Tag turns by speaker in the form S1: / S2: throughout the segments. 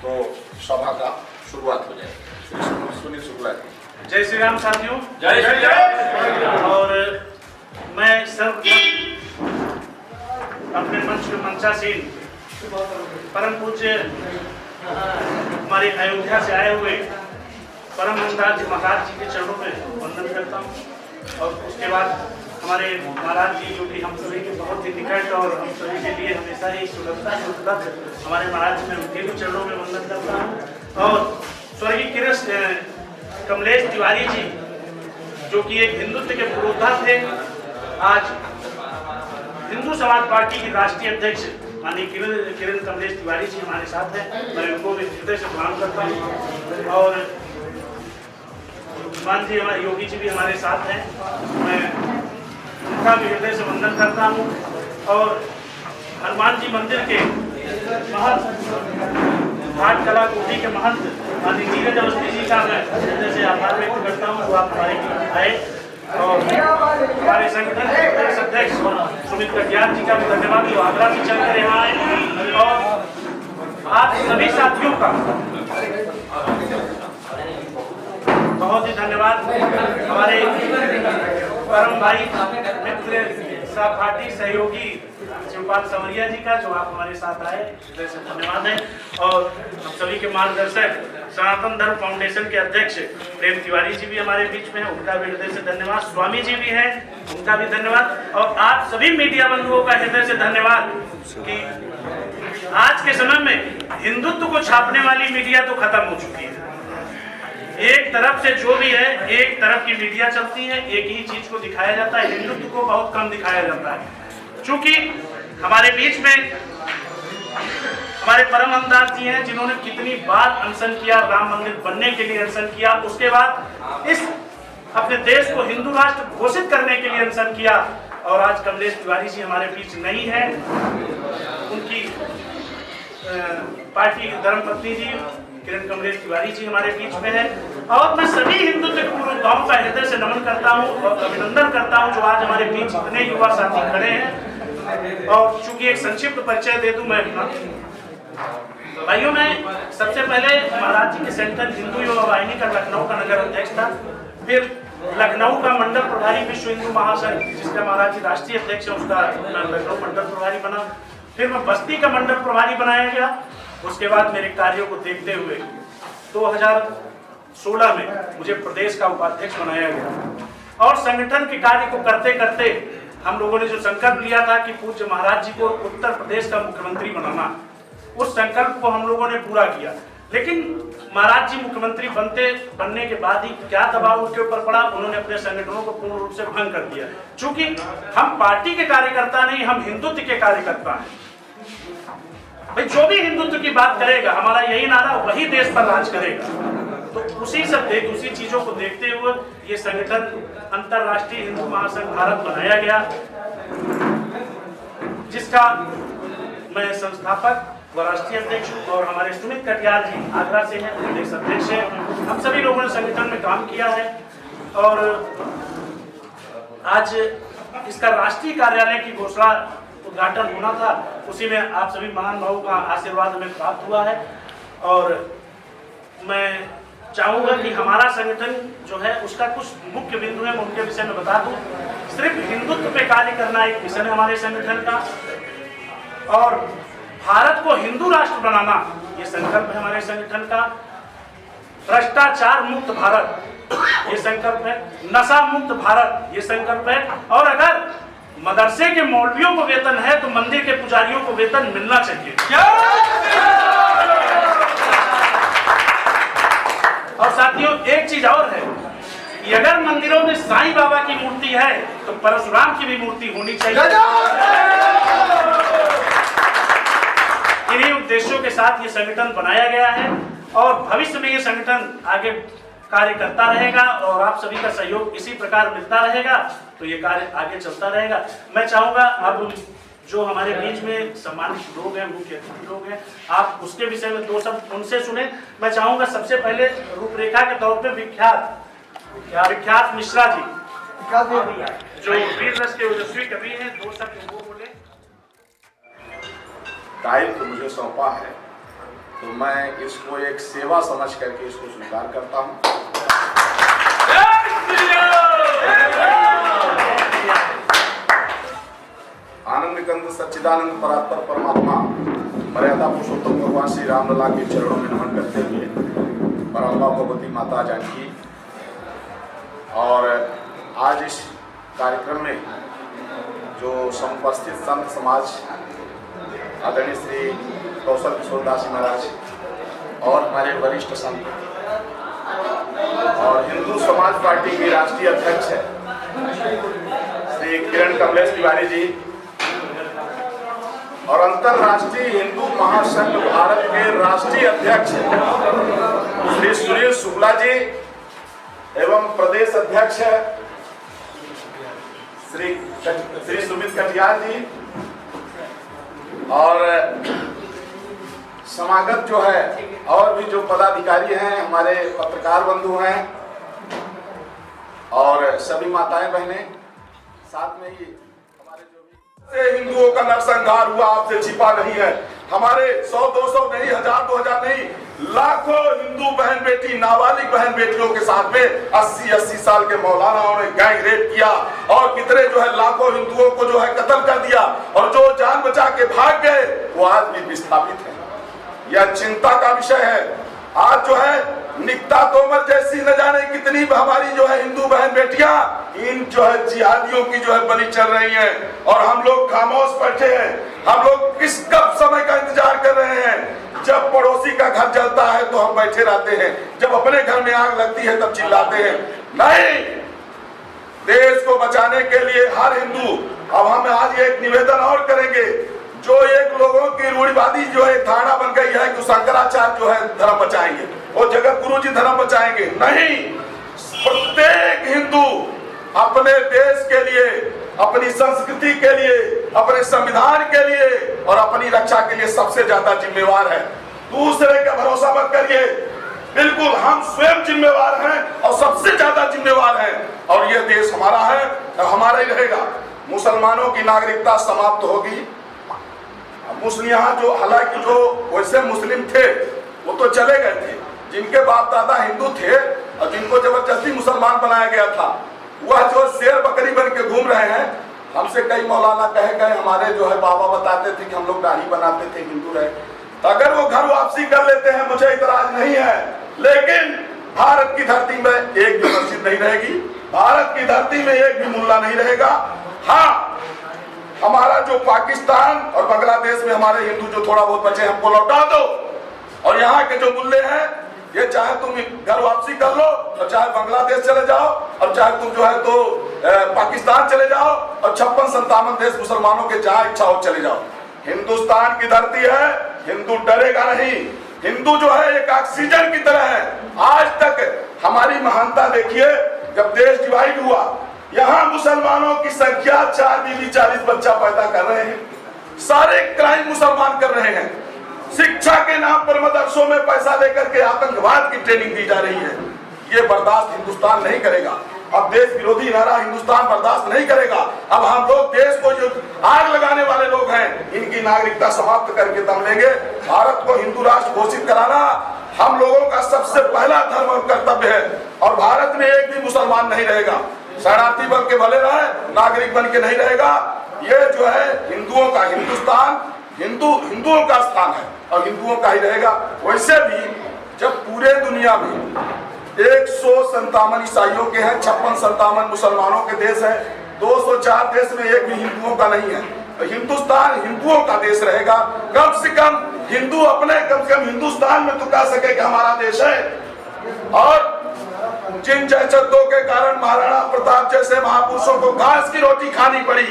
S1: तो सभा का शुरुआत हो जाए। सुनील शुक्ला जी।
S2: जय श्री राम साथियों।
S3: जय श्री राम।
S2: और मैं सर्वप्रथम अपने मंच के मंचासीन परम पूज्य हमारे अयोध्या से आए हुए परम हंसदास जी महाराज जी के चरणों में वंदन करता हूँ। और उसके बाद हमारे महाराज जी जो कि हम सभी के बहुत ही निकट और हम सभी के लिए हमेशा ही सुलभता से उपलब्ध हमारे महाराज जी में उनके भी चरणों में वंदन करता हूँ। और स्वर्गीय कमलेश तिवारी जी जो कि एक हिंदुत्व के पुरोधा थे, आज हिंदू समाज पार्टी की राष्ट्रीय अध्यक्ष माननीय किरण कमलेश तिवारी जी हमारे साथ हैं। मैं उनको भी हृदय से प्रणाम करता हूँ। और हनुमान जी हमारे योगी जी भी हमारे साथ हैं, मैं उनका भी हृदय से वंदन करता हूँ। और हनुमान जी मंदिर के महंत घाट कला कोठी के महंत माननीय नीरज अवस्थी जी का मैं हृदय से आभार व्यक्त करता हूँ, आप हमारे आए। और हमारे संगठन के प्रदेश अध्यक्ष सुमित कटियार जी का भी धन्यवाद जो आगरा से चल कर यहाँ आए। और आप सभी साथियों का बहुत ही धन्यवाद। हमारे परम भाई मित्र सहपाठी सहयोगी शिवपाल संवरिया जी का जो आप हमारे साथ आए, हृदय से धन्यवाद है। और हम सभी के मार्गदर्शक सनातन धर्म फाउंडेशन के अध्यक्ष प्रेम तिवारी जी भी हमारे बीच में हैं, उनका भी हृदय से धन्यवाद। स्वामी जी भी हैं, उनका भी धन्यवाद। और आप सभी मीडिया बंधुओं का हृदय से धन्यवाद कि आज के समय में हिंदुत्व को छापने वाली मीडिया तो खत्म हो चुकी है। एक तरफ से जो भी है, एक तरफ की मीडिया चलती है, एक ही चीज को दिखाया जाता है, हिंदुत्व को बहुत कम दिखाया जाता है। चूंकि हमारे बीच में हमारे परम हंसदास जी हैं जिन्होंने कितनी बार अनशन किया, राम मंदिर बनने के लिए अनशन किया, उसके बाद इस अपने देश को हिंदू राष्ट्र घोषित करने के लिए अनशन किया। और आज कमलेश तिवारी जी हमारे बीच नहीं है, उनकी पार्टी की धर्मपत्नी जी किरण कमलेश तिवारी जी हमारे बीच में है। और मैं सभी हिंदुत्व के पुरोधाओं का हृदय से नमन करता हूँ और अभिनंदन करता हूँ जो आज हमारे बीच इतने युवा साथी खड़े हैं। और चूंकि एक संक्षिप्त परिचय दे दूं मैं अपना, भाइयों मैं सबसे पहले महाराज जी के सेंट्रल हिंदू युवा वाहिनी का लखनऊ का नगर अध्यक्ष था, फिर लखनऊ का मंडल प्रभारी विश्व हिंदू महासंघ जिसका महाराज जी राष्ट्रीय अध्यक्ष है उसका लखनऊ मंडल प्रभारी बना, फिर मैं बस्ती का मंडल प्रभारी बनाया गया। उसके बाद मेरे कार्यों को देखते हुए 2016 में मुझे प्रदेश का उपाध्यक्ष बनाया गया। और संगठन के कार्य को करते करते हम लोगों ने जो संकल्प लिया था कि पूज्य महाराज जी को उत्तर प्रदेश का मुख्यमंत्री बनाना, उस संकल्प को हम लोगों ने पूरा किया। लेकिन महाराज जी मुख्यमंत्री बनने के बाद ही क्या दबाव उनके ऊपर पड़ा, उन्होंने अपने संगठनों को पूर्ण रूप से भंग कर दिया। चूंकि हम पार्टी के कार्यकर्ता नहीं, हम हिंदुत्व के कार्यकर्ता हैं। भाई जो भी हिंदुत्व की बात करेगा, हमारा यही नारा, वही देश पर राज करेगा। तो उसी चीजों को देखते हुए ये संगठन अंतरराष्ट्रीय हिंदू महासंघ भारत बनाया गया, जिसका मैं संस्थापक व राष्ट्रीय अध्यक्ष हूँ। और हमारे सुमित कटियार जी आगरा से हैं, प्रदेश अध्यक्ष हैं। हम सभी लोगों ने संगठन में काम किया है। और आज इसका राष्ट्रीय कार्यालय की घोषणा उद्घाटन होना था, उसी में आप सभी महान भावों का आशीर्वाद हमें प्राप्त हुआ है। और मैं चाहूंगा कि हमारा संगठन जो है उसका कुछ मुख्य बिंदु है, मैं उनके विषय में बता दूं। सिर्फ हिंदुत्व पे कार्य करना एक मिशन है हमारे संगठन का, और भारत को हिंदू राष्ट्र बनाना ये संकल्प है हमारे संगठन का। भ्रष्टाचार मुक्त भारत ये संकल्प है, नशा मुक्त भारत ये संकल्प है। और अगर मदरसे के मौलवियों को वेतन है तो मंदिर के पुजारियों को वेतन मिलना चाहिए। और साथियों एक चीज और है कि अगर मंदिरों में साईं बाबा की मूर्ति है तो परशुराम की भी मूर्ति होनी चाहिए। इन्हीं उद्देश्यों के साथ ये संगठन बनाया गया है और भविष्य में ये संगठन आगे कार्य करता रहेगा और आप सभी का सहयोग इसी प्रकार मिलता रहेगा तो ये कार्य आगे चलता रहेगा। मैं चाहूंगा अब जो हमारे बीच में सम्मानित लोग हैं, मुख्य अतिथि लोग हैं, आप उसके विषय में दो शब्द उनसे सुने। मैं चाहूंगा सबसे पहले रूपरेखा के तौर पे विख्यात मिश्रा जी जो वीर रस के ओजस्वी कवि हैं, दो शब्द वो बोले।
S1: दायित्व मुझे सौंपा है तो मैं इसको एक सेवा समझ करके इसको स्वीकार करता हूँ। आनंद कंद सच्चिदानंद परात्पर परमात्मा मर्यादा पुरुषोत्तम भगवान श्री रामलला के चरणों में नमन करते हुए परम्बा भगवती माता जानकी और आज इस कार्यक्रम में जो समुपस्थित संत समाज आदरणीय श्री कौशल किशोर दास जी महाराज और हमारे वरिष्ठ संत और हिंदू समाज पार्टी के राष्ट्रीय अध्यक्ष है श्री किरण कमलेश तिवारी जी और अंतरराष्ट्रीय हिंदू महासंघ भारत के राष्ट्रीय अध्यक्ष श्री सुनील शुक्ला जी एवं प्रदेश अध्यक्ष श्री सुमित कटियार जी और समागत जो है और भी जो पदाधिकारी हैं, हमारे पत्रकार बंधु हैं और सभी माताएं बहनें, साथ में ही हमारे जो भी हिंदुओं का नरसंहार हुआ आपसे छिपा नहीं है। हमारे 100-200 नहीं, 1000-2000 नहीं, लाखों हिंदू बहन बेटी, नाबालिग बहन बेटियों के साथ में 80-80 साल के मौलानाओं ने गैंग रेप किया और कितने जो है लाखों हिंदुओं को जो है कत्ल कर दिया और जो जान बचा के भाग गए वो आज भी विस्थापित है। यह चिंता का विषय है। आज जो है निकिता तोमर जैसी न जाने कितनी हमारी जो है हिंदू बहन बेटियां इन जो है जिहादियों की जो है बलि चल रही हैं और हम लोग खामोश बैठे हैं। हम लोग किस कब समय का इंतजार कर रहे हैं? जब पड़ोसी का घर जलता है तो हम बैठे रहते हैं, जब अपने घर में आग लगती है तब चिल्लाते हैं। नहीं, देश को बचाने के लिए हर हिंदू, अब हम आज एक निवेदन और करेंगे, जो एक लोगों की रूढ़िवादी जो है धारणा बन गई है कि शंकराचार्य जो है धर्म बचाएंगे, वो जगत गुरु जी धर्म बचाएंगे। नहीं, प्रत्येक हिंदू अपने देश के लिए, अपनी संस्कृति के लिए, अपने संविधान के लिए और अपनी रक्षा के लिए सबसे ज्यादा जिम्मेवार है। दूसरे का भरोसा मत करिए, बिल्कुल हम स्वयं जिम्मेवार हैं और सबसे ज्यादा जिम्मेवार हैं और यह देश हमारा है और हमारा ही रहेगा। मुसलमानों की नागरिकता समाप्त होगी। मुस्लिम यहाँ जो हालांकि जो वैसे मुस्लिम थे वो तो चले गए थे, जिनके बाप दादा हिंदू थे और जिनको जबरदस्ती मुसलमान बनाया गया था, वह जो शेर बकरी बन के घूम रहे हैं। हमसे कई मौलाना कहे गए, हमारे जो है बाबा बताते थे कि हम लोग दाढ़ी बनाते थे, हिंदू रहे, तो अगर वो घर वापसी कर लेते हैं मुझे इतराज नहीं है, लेकिन भारत की धरती में एक भी मस्जिद नहीं रहेगी, भारत की धरती में एक भी मुल्ला नहीं रहेगा। हाँ, हमारा जो पाकिस्तान और बांग्लादेश में हमारे हिंदू जो थोड़ा बहुत बचे हैं हमको लौटा दो और यहाँ के जो मुल्ले हैं ये चाहे तुम घर वापसी कर लो और चाहे बांग्लादेश चले जाओ और चाहे तुम जो है तो पाकिस्तान चले जाओ और 56-57 देश मुसलमानों के जहाँ इच्छा हो चले जाओ। हिंदुस्तान की धरती है, हिंदू डरेगा नहीं। हिंदू जो है एक ऑक्सीजन की तरह है। आज तक हमारी महानता देखिए, जब देश डिवाइड हुआ यहाँ मुसलमानों की संख्या 4 बीवी 40 बच्चा पैदा कर रहे हैं, सारे क्राइम मुसलमान कर रहे हैं। शिक्षा के नाम पर मदरसों में पैसा लेकर के आतंकवाद की ट्रेनिंग दी जा रही है। ये बर्दाश्त हिंदुस्तान नहीं करेगा। अब देश विरोधी नारा हिंदुस्तान बर्दाश्त नहीं करेगा। अब हम लोग देश को जो आग लगाने वाले लोग हैं, इनकी नागरिकता समाप्त करके दम लेंगे। भारत को हिंदू राष्ट्र घोषित कराना हम लोगों का सबसे पहला धर्म और कर्तव्य है और भारत में एक भी मुसलमान नहीं रहेगा। शरणार्थी बन के भले रहे, नागरिक बन के नहीं रहेगा। ये जो है हिंदुओं का हिंदुस्तान, हिंदुओं का स्थान है और हिंदुओं का ही रहेगा। वैसे भी जब पूरे दुनिया में 157 ईसाइयों के हैं, 56-57 मुसलमानों के देश है, 204 देश में एक भी हिंदुओं का नहीं है, तो हिंदुस्तान हिंदुओं का देश रहेगा। कम से कम हिंदू अपने कम से कम हिंदुस्तान में तो कह सके कि हमारा देश है। और जिन जयचंदों के कारण महाराणा प्रताप जैसे महापुरुषों को घास की रोटी खानी पड़ी,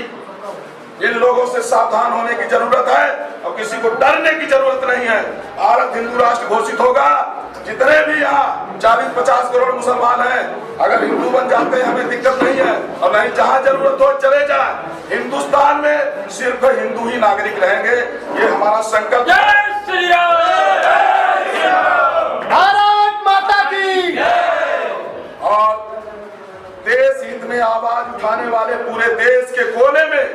S1: इन लोगों से सावधान होने की जरूरत है और किसी को डरने की जरूरत नहीं है। भारत हिंदू राष्ट्र घोषित होगा। जितने भी यहाँ 40-50 करोड़ मुसलमान हैं, अगर हिंदू बन जाते हैं हमें दिक्कत नहीं है और नहीं जहाँ जरूरत हो चले जाए। हिंदुस्तान में सिर्फ हिंदू ही नागरिक रहेंगे, ये हमारा संकल्प।
S3: जय श्री राम। भारत माता की।
S1: और देश हित में आवाज उठाने वाले पूरे देश के कोने में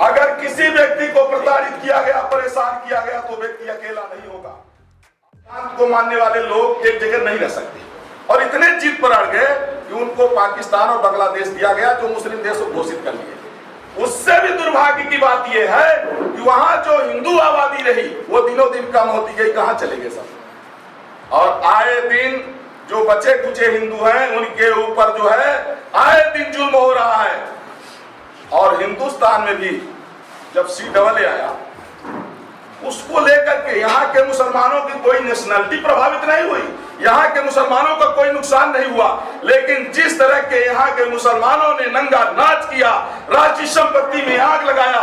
S1: अगर किसी व्यक्ति को प्रताड़ित किया गया, परेशान किया गया, तो व्यक्ति अकेला नहीं होगा। को मानने वाले लोग एक जगह नहीं रह सकते, और इतने जिद पर अड़ गए कि उनको पाकिस्तान और बांग्लादेश दिया गया, जो मुस्लिम देश को घोषित कर लिए। उससे भी दुर्भाग्य की बात यह है कि वहां जो हिंदू आबादी रही वो दिनों दिन कम होती गई। कहां चले गए सब? और आए दिन जो बचे कुचे हिंदू हैं उनके ऊपर जो है आए दिन जुल्म हो रहा है। और हिंदुस्तान में भी जब CAA आया, उसको लेकर के यहाँ के मुसलमानों की कोई नेशनलिटी प्रभावित नहीं हुई, यहाँ के मुसलमानों का कोई नुकसान नहीं हुआ। लेकिन जिस तरह के यहाँ के मुसलमानों ने नंगा नाच किया, राज्य संपत्ति में आग लगाया,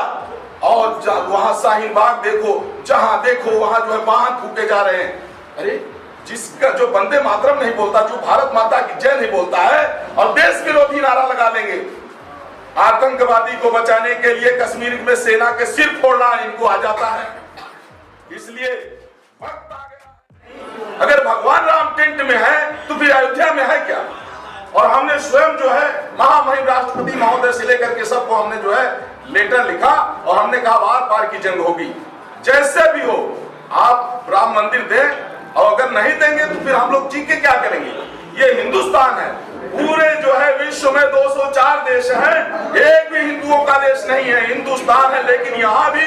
S1: और वहां शाहीन बाग देखो, जहां देखो वहां जो है बांध फूके जा रहे हैं। अरे जिसका जो वंदे मातरम नहीं बोलता, जो भारत माता की जय नहीं बोलता है, और देश विरोधी नारा लगा लेंगे। आतंकवादी को बचाने के लिए कश्मीर में सेना के सिर फोड़ना इनको आ जाता है। इसलिए वक्त आ गया। अगर भगवान राम टेंट में है तो फिर अयोध्या में है क्या? और हमने स्वयं जो है महामहिम राष्ट्रपति महोदय से लेकर के सबको हमने जो है लेटर लिखा, और हमने कहा बार बार की जंग होगी, जैसे भी हो आप राम मंदिर दें, और अगर नहीं देंगे तो फिर हम लोग जी के क्या करेंगे? ये हिंदुस्तान है, पूरे जो है विश्व में 204 देश हैं, एक भी हिंदुओं का देश नहीं है, हिंदुस्तान है। लेकिन यहाँ भी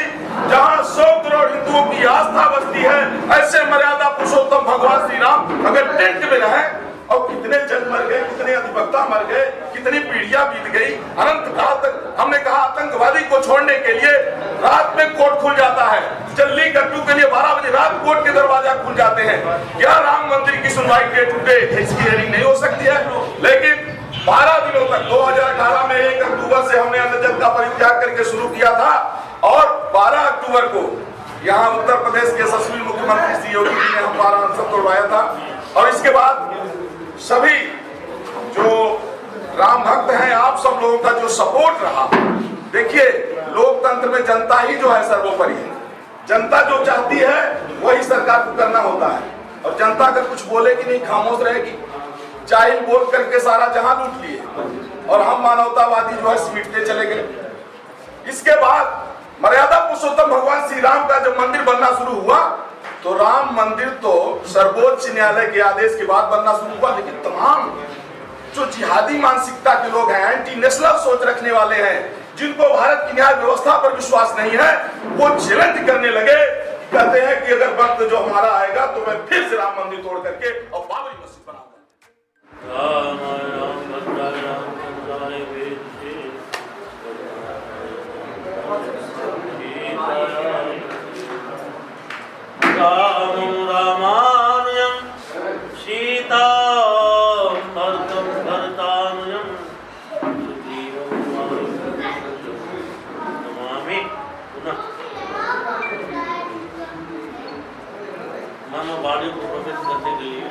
S1: जहाँ 100 करोड़ हिंदुओं की आस्था बसती है, ऐसे मर्यादा पुरुषोत्तम भगवान श्री राम अगर टेंट में रहे, और कितने जन मर गए, कितने अधिवक्ता मर गए, कितनी पीढ़ियां बीत गई, अनंत काल तक। हमने कहा आतंकवादी को छोड़ने के लिए रात में कोर्ट खुल जाता है, जल्दी कर्फ्यू के लिए 12 बजे रात कोर्ट के दरवाजा खुल जाते हैं। क्या राम मंदिर की सुनवाई डे टू डे इसकी हियरिंग नहीं हो सकती है? लेकिन 12 दिनों तक 2018 में 1 अक्टूबर से हमने अन्न का परित्याग करके शुरू किया था, और 12 अक्टूबर को यहाँ उत्तर प्रदेश के यशस्वी मुख्यमंत्री श्री योगी जी ने हमारा अनशन तोड़वाया था। और इसके बाद सभी जो राम भक्त हैं, आप सब लोगों का जो सपोर्ट रहा, देखिए लोकतंत्र में जनता ही जो है सर्वोपरि है। जनता जो चाहती है वही सरकार को करना होता है, और जनता अगर कुछ बोलेगी नहीं, खामोश रहेगी, जाहिल बोल करके सारा जहां लूट लिए, और हम मानवतावादी जो है सिमटते चले गए। इसके बाद मर्यादा पुरुषोत्तम भगवान श्री राम का जब मंदिर बनना शुरू हुआ, तो राम मंदिर तो सर्वोच्च न्यायालय के आदेश के बाद बनना शुरू हुआ, लेकिन तमाम जो जिहादी मानसिकता के लोग हैं, एंटी नेशनल सोच रखने वाले हैं, जिनको भारत की न्याय व्यवस्था पर विश्वास नहीं है, वो चैलेंज करने लगे, कहते हैं कि अगर वक्त जो हमारा आएगा तो मैं फिर से राम मंदिर तोड़ करके और बाबरी मस्जिद बनाऊंगा।
S4: रामं रामानुजं सीता भरतं भरतानुजं नमामि पुनः। मम वाणी को प्रकट करने के लिए